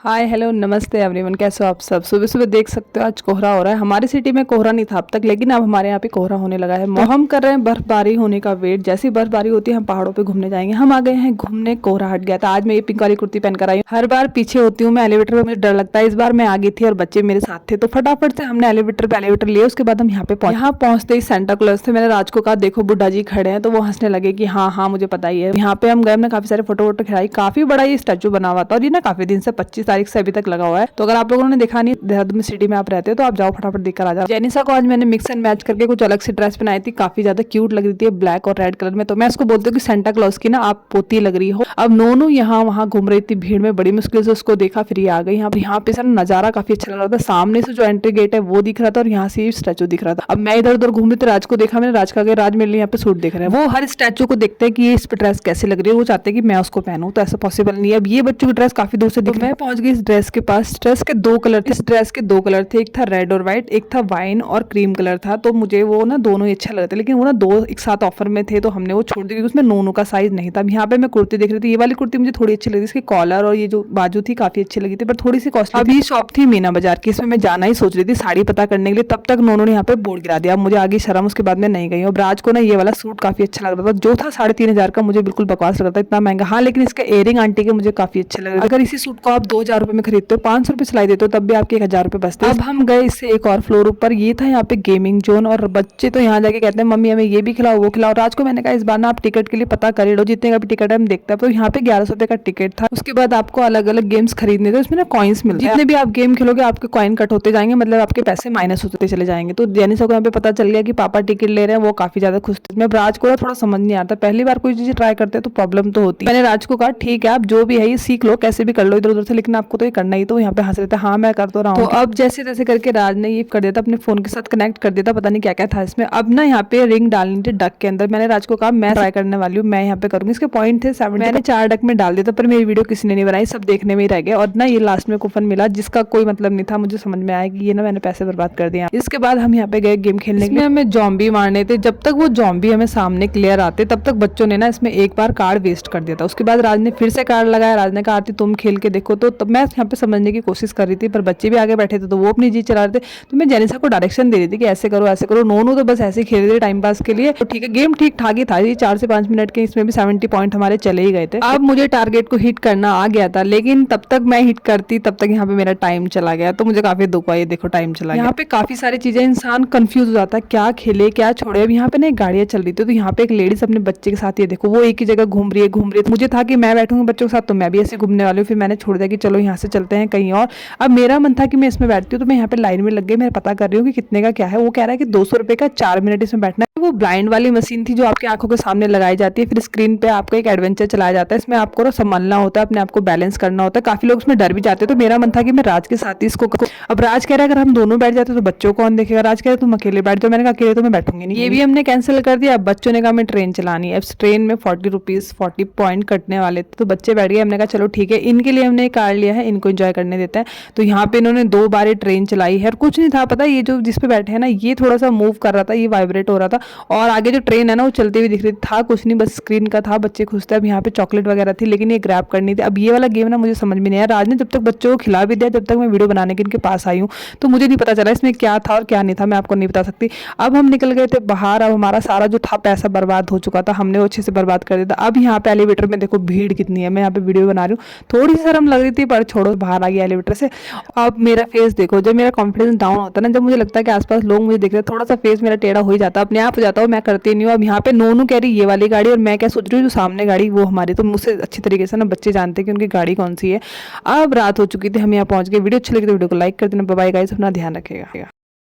Hi hello नमस्ते everyone, कैसे हो आप सब। सुबह सुबह देख सकते हो आज कोहरा हो रहा है। हमारी सिटी में कोहरा नहीं था अब तक, लेकिन अब हमारे यहाँ पे कोहरा होने लगा है। तो हम कर रहे हैं बर्फबारी होने का वेट। जैसी बर्फबारी होती है हम पहाड़ों पे घूमने जाएंगे। हम आ गए हैं घूमने, कोहरा हट गया था। आज मैं ये पिंक वाली कुर्ती पहन कर आई हूँ। हर बार पीछे होती हूँ मैं एलिवेटर में, मुझे डर लगता है। इस बार मैं आ गई थी और बच्चे मेरे साथ थे, तो फटाफट से हमने एलिवेटर लिया। उसके बाद हम यहाँ पे पहुंचते ही सेंटा क्लॉज थे। मैंने राज को कहा देखो बुड्ढा जी खड़े हैं, तो वो हंसने लगे कि हाँ हाँ मुझे पता ही है। यहाँ पे हम गए, हमने काफी सारे फोटो वोटो खिंचाई। काफी बड़ा ये स्टैचू बना हुआ था और ये ना काफी दिन से 25 तारीख से अभी तक लगा हुआ है। तो अगर आप लोगों ने देखा नहीं, देहरादून सिटी में आप रहते हो तो आप जाओ फटाफट देखकर आ जाओ। जेनिसा को आज मैंने मिक्स एंड मैच करके कुछ अलग सी ड्रेस बनाई थी, काफी ज्यादा क्यूट लग रही थी, ब्लैक और रेड कलर में। तो मैं उसको बोलती हूँ कि सेंटा क्लॉज की ना आप पोती लग रही हो। अब नोनू यहाँ वहाँ घूम रही थी भीड़ में, बड़ी मुश्किल से उसको देखा, फिर ये आ गई। यहाँ पे सर नजारा काफी अच्छा लग रहा था। सामने से जो एंट्री गेट है वो दिख रहा था और यहाँ से स्टैचू दिख रहा था। अब मैं इधर उधर घूम रही थी, राज को देखा मैंने, राज का राज मेरे लिए यहाँ पे सूट देख रहे हैं। वो हर स्टैचू को देखते हैं कि ये इस पे ड्रेस कैसी लग रही है, वो चाहते हैं कि मैं उसको पहनूं, तो ऐसा पॉसिबल नहीं है। अब ये बच्चों की ड्रेस काफी दूर से दिख रही है। मैं पहुंच गई इस ड्रेस के पास। ड्रेस के दो कलर थे, इस ड्रेस के दो कलर थे, एक था रेड और व्हाइट, एक था वाइन और क्रीम कलर था। तो मुझे वो ना दोनों ही अच्छे लग रहे थे, लेकिन वो ना दो एक साथ ऑफर में थे तो हमने वो छोड़ दिया क्योंकि उसमें नोनू का साइज नहीं था। यहाँ पे मैं कुर्ती देख रही थी, ये वाली कुर्ती मुझे थोड़ी अच्छी लगी, इसकी कॉलर और ये जो बाजू थी काफी अच्छी लगी थी, पर थोड़ी सी कॉस्टली। अभी शॉप थी मीना बाजार की, इसमें मैं जाना ही सोच रही थी साड़ी पता करने के लिए, तब तक नोनू ने यहाँ पे बोर्ड गिरा दिया। अब मुझे आगे शर्म, उसके बाद में नहीं गई। और राज को ना ये वाला सूट काफी अच्छा लग रहा था, जो था 3,500 का, मुझे बिल्कुल बकवास लग रहा था, इतना महंगा। हाँ लेकिन इसका इयरिंग आंटी के मुझे काफी अच्छे लग रहे थे। अगर इसी सूट को आप 2,000 रुपए में खरीदते हो, 500 रुपए सिलाई देते हो, तब भी आपके 1,000 रुपए बचते। अब हम गए इससे एक और फ्लोर ऊपर, ये था यहाँ पे गेमिंग जोन, और बच्चे तो यहाँ जाके कहते हैं मम्मी हमें ये भी खिलाओ वो खिलाओ। राज को मैंने कहा इस बार ना आप टिकट के लिए पता कर लो, जितने का भी टिकट है हम देखते हैं। तो यहाँ पे 1100 रुपए का टिकट था। उसके बाद आपको अलग अलग गेम्स खरीदने थे, उसमें ना कॉइन्स मिलते हैं। जितने भी आप गेम खेलोगे आपके कॉइन कट होते जाएंगे, मतलब आपके पैसे माइनस होते चले जाएंगे। तो जेनिसा को यहाँ पे पता चल गया कि पापा टिकट ले रहे हैं, वो काफी ज्यादा खुश थे। मैं राज को थोड़ा समझ नहीं आता, पहली बार कोई चीज ट्राई करते हैं तो प्रॉब्लम तो होती है। मैंने राज को कहा ठीक है आप जो भी है ये सीख लो, कैसे भी कर लो इधर उधर से, लेकिन आपको तो ये करना ही। तो यहाँ पे हंस रहे थे, हाँ मैं कर तो रहा हूँ। तो अब जैसे तैसे करके राज ने ये कर दिया था, अपने फोन के साथ कनेक्ट कर दिया था, पता नहीं क्या क्या था इसमें। अब ना यहाँ पे रिंग डालनी थी डक के अंदर। मैंने राज को कहा मैं ट्राई करने वाली हूँ, मैं यहाँ पे करूंगी। इसके पॉइंट थे 70। मैंने 4 डक में डाल दिया था, पर मेरी वीडियो किसी ने नहीं बनाई, सब देखने में ही रह गए। और ना ये लास्ट में कूपन मिला जिसका कोई मतलब नहीं था। मुझे समझ में आया कि ये ना मैंने पैसे बर्बाद कर दिया। इसके बाद हम यहाँ पे गए गेम खेलने के लिए। हमें जॉम्बी मारने थे, जब तक वो जॉम्बी हमें सामने क्लियर आते तब तक बच्चों ने ना इसमें एक बार कार्ड वेस्ट कर दिया था। उसके बाद राज ने फिर से कार्ड लगाया। राज ने कहा आरती तुम खेल के देखो, तो तब मैं यहाँ पे समझने की कोशिश कर रही थी, पर बच्चे भी आगे बैठे थे तो वो अपनी जी चला रहे थे। तो मैं जेनिसा को डायरेक्शन दे रही थी कि ऐसे करो ऐसे करो। नोनू तो बस ऐसे ही खेल रहे थे टाइम पास के लिए। तो ठीक है, गेम ठीक ठाक ही था, ये 4 से 5 मिनट के, इसमें भी 70 पॉइंट हमारे चले ही गए थे। अब मुझे टारगेट को हिट करना आ गया था, लेकिन तब तक मैं हिट करती तब तक यहाँ पे मेरा टाइम चला गया, तो मुझे काफी दुख हुआ। ये देखो टाइम चला गया। यहाँ पे काफी सारी चीजें, इंसान कंफ्यूज हो जाता है क्या खेले क्या छोड़े। अब यहाँ पे ना एक गाड़ियां चल रही थी, तो यहाँ पे एक लेडीज अपने बच्चे के साथ, ये देखो वो एक ही जगह घूम रही है। मुझे था कि मैं बैठूंगी बच्चों के साथ तो मैं भी ऐसे घूमने वाली हूँ, फिर मैंने छोड़ दिया कि चलो यहाँ से चलते हैं कहीं और। अब मेरा मन था कि मैं इसमें बैठती हूँ, तो मैं यहाँ पे लाइन में लग गई। मैं पता कर रही हूँ कि कितने का क्या है। वो कह रहा है कि 200 रुपए का 4 मिनट इसमें बैठना है। वो ब्लाइंड वाली मशीन थी जो आपकी आंखों के सामने लगाई जाती है, फिर स्क्रीन पे आपका एक एडवेंचर चलाया जाता है। इसमें आपको संभालना होता है, अपने आप को बैलेंस करना होता है। काफी लोग इसमें डर भी जाते हैं, तो मेरा मन था कि मैं राज के साथ ही इसको। अब राज कह रहा है अगर हम दोनों बैठ जाते तो बच्चों कौन देखेगा। राज कह रहा है तुम अकेले बैठ जाओ। मैंने कहा अकेले तो मैं बैठूंगी नहीं, ये भी हमने कैंसिल कर दिया। अब बच्चों ने कहा मैं ट्रेन चलानी है। अब ट्रेन में 40 रुपीज 40 पॉइंट कटने वाले थे, तो बच्चे बैठ गए। हमने कहा चलो ठीक है, इनके लिए हमने कार लिया है, इनको एंजॉय करने देते हैं। तो यहाँ पे इन्होंने 2 बार ट्रेन चलाई है और कुछ नहीं था पता, ये जो जिस पे बैठे हैं ना ये थोड़ा सा मूव कर रहा था, ये वाइब्रेट हो रहा था, और आगे जो ट्रेन है ना वो चलती हुई दिख रही था। कुछ नहीं, बस स्क्रीन का था, बच्चे खुश थे। अब यहाँ पे चॉकलेट वगैरह थी, लेकिन ये ग्रैब करनी थी। अब ये वाला गेम ना मुझे समझ में नहीं आया। राज ने जब तक बच्चों को खिला भी दिया, जब तक मैं वीडियो बनाने के इनके पास आई हूँ, तो मुझे नहीं पता चला इसमें क्या था और क्या नहीं था, मैं आपको नहीं बता सकती। अब हम निकल गए थे बाहर। अब हमारा सारा जो था पैसा बर्बाद हो चुका था, हमने वो अच्छे से बर्बाद कर दिया था। अब यहाँ पे एलिवेटर में देखो भीड़ कितनी है, मैं यहाँ पे वीडियो बना रही हूँ, थोड़ी सी शर्म लग रही थी, पर छोड़ो, बाहर आ गया एलिवेटर से। अब मेरा फेस देखो, जब मेरा कॉन्फिडेंस डाउन होता है ना, जब मुझे लगता है कि आसपास लोग मुझे देख रहे हैं, थोड़ा सा फेस मेरा टेढ़ा हो ही जाता है, अपने आप हो जाता है, मैं करती नहीं हूँ। अब यहाँ पे नोनू कह रही ये वाली गाड़ी, और मैं क्या सोच रही हूँ जो सामने गाड़ी वो हमारी, तो मुझसे अच्छी तरीके से ना बच्चे जानते हैं कि उनकी गाड़ी कौन सी है। अब रात हो चुकी थी, हम यहाँ पहुंच गए। वीडियो अच्छी लगी तो वीडियो को लाइक कर देना। बाय बाय गाइस, अपना ध्यान रखेगा।